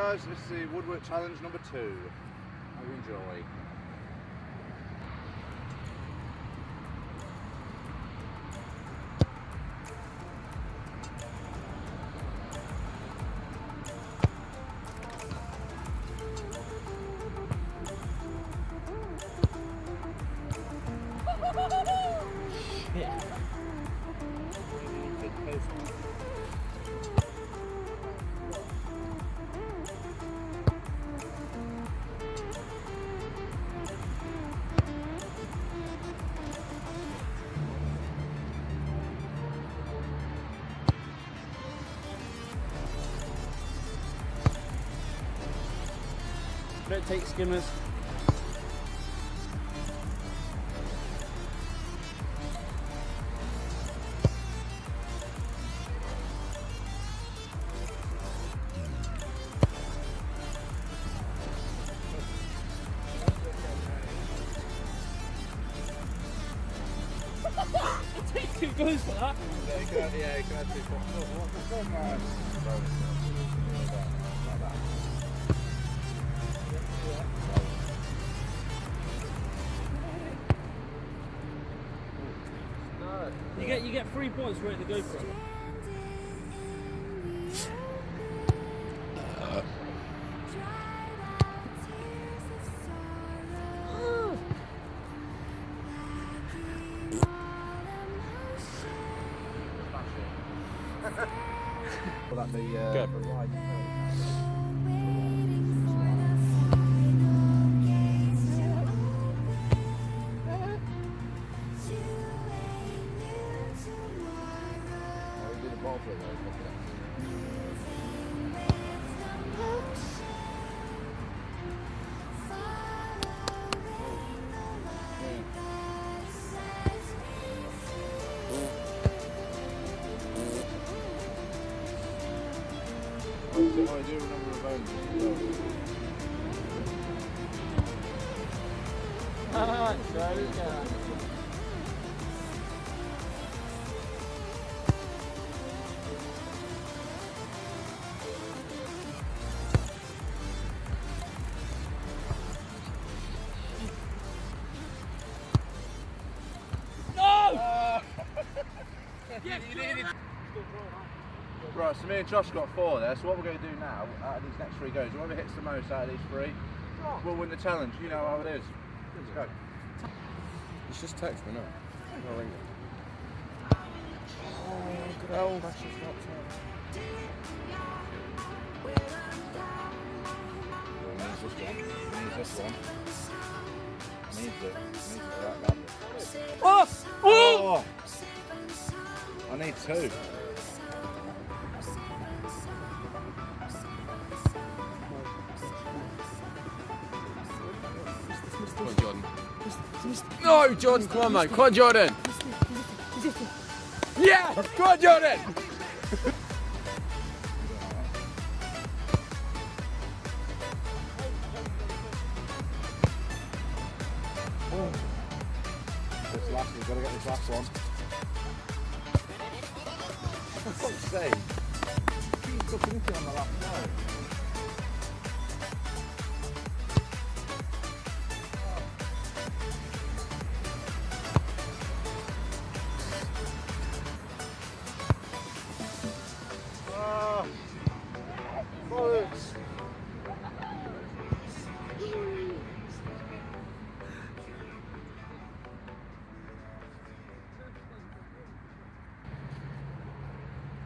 guys, this is the Woodwork Challenge number 2. Hope you enjoy. Yeah. Don't take skimmers. Take 2 goes for that. Yeah, you can have 2 like that. You get 3 points for it to go for. Will that be Good. for right? We did a ball flip though, look at that. I do remember a bone. Ah, sorry, yeah. Right, so me and Josh got 4 there, so what we're going to do now, out of these next 3 goes, whoever hits the most out of these 3 will win the challenge. You know how it is. Let's go. It's just text me, no? I'll ring it. Oh, good old. That's just not Needs this one. Needs this one. Needs it. Needs it right badly. Oh! Oh! I need 2. Come on, Jordan. No, Jordan, come on, man. Come on, Jordan. Yeah! Come on, Jordan! This last, we've got to get this last one. For fuck's sake. Keep fucking hitting on the last one. Bollocks!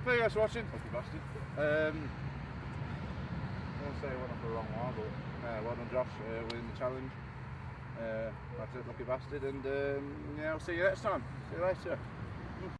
Thank you guys for watching. Lucky bastard. I won't say I went off the wrong one, but well done, Josh, winning the challenge. That's it, lucky bastard, and yeah, I'll see you next time. See you later.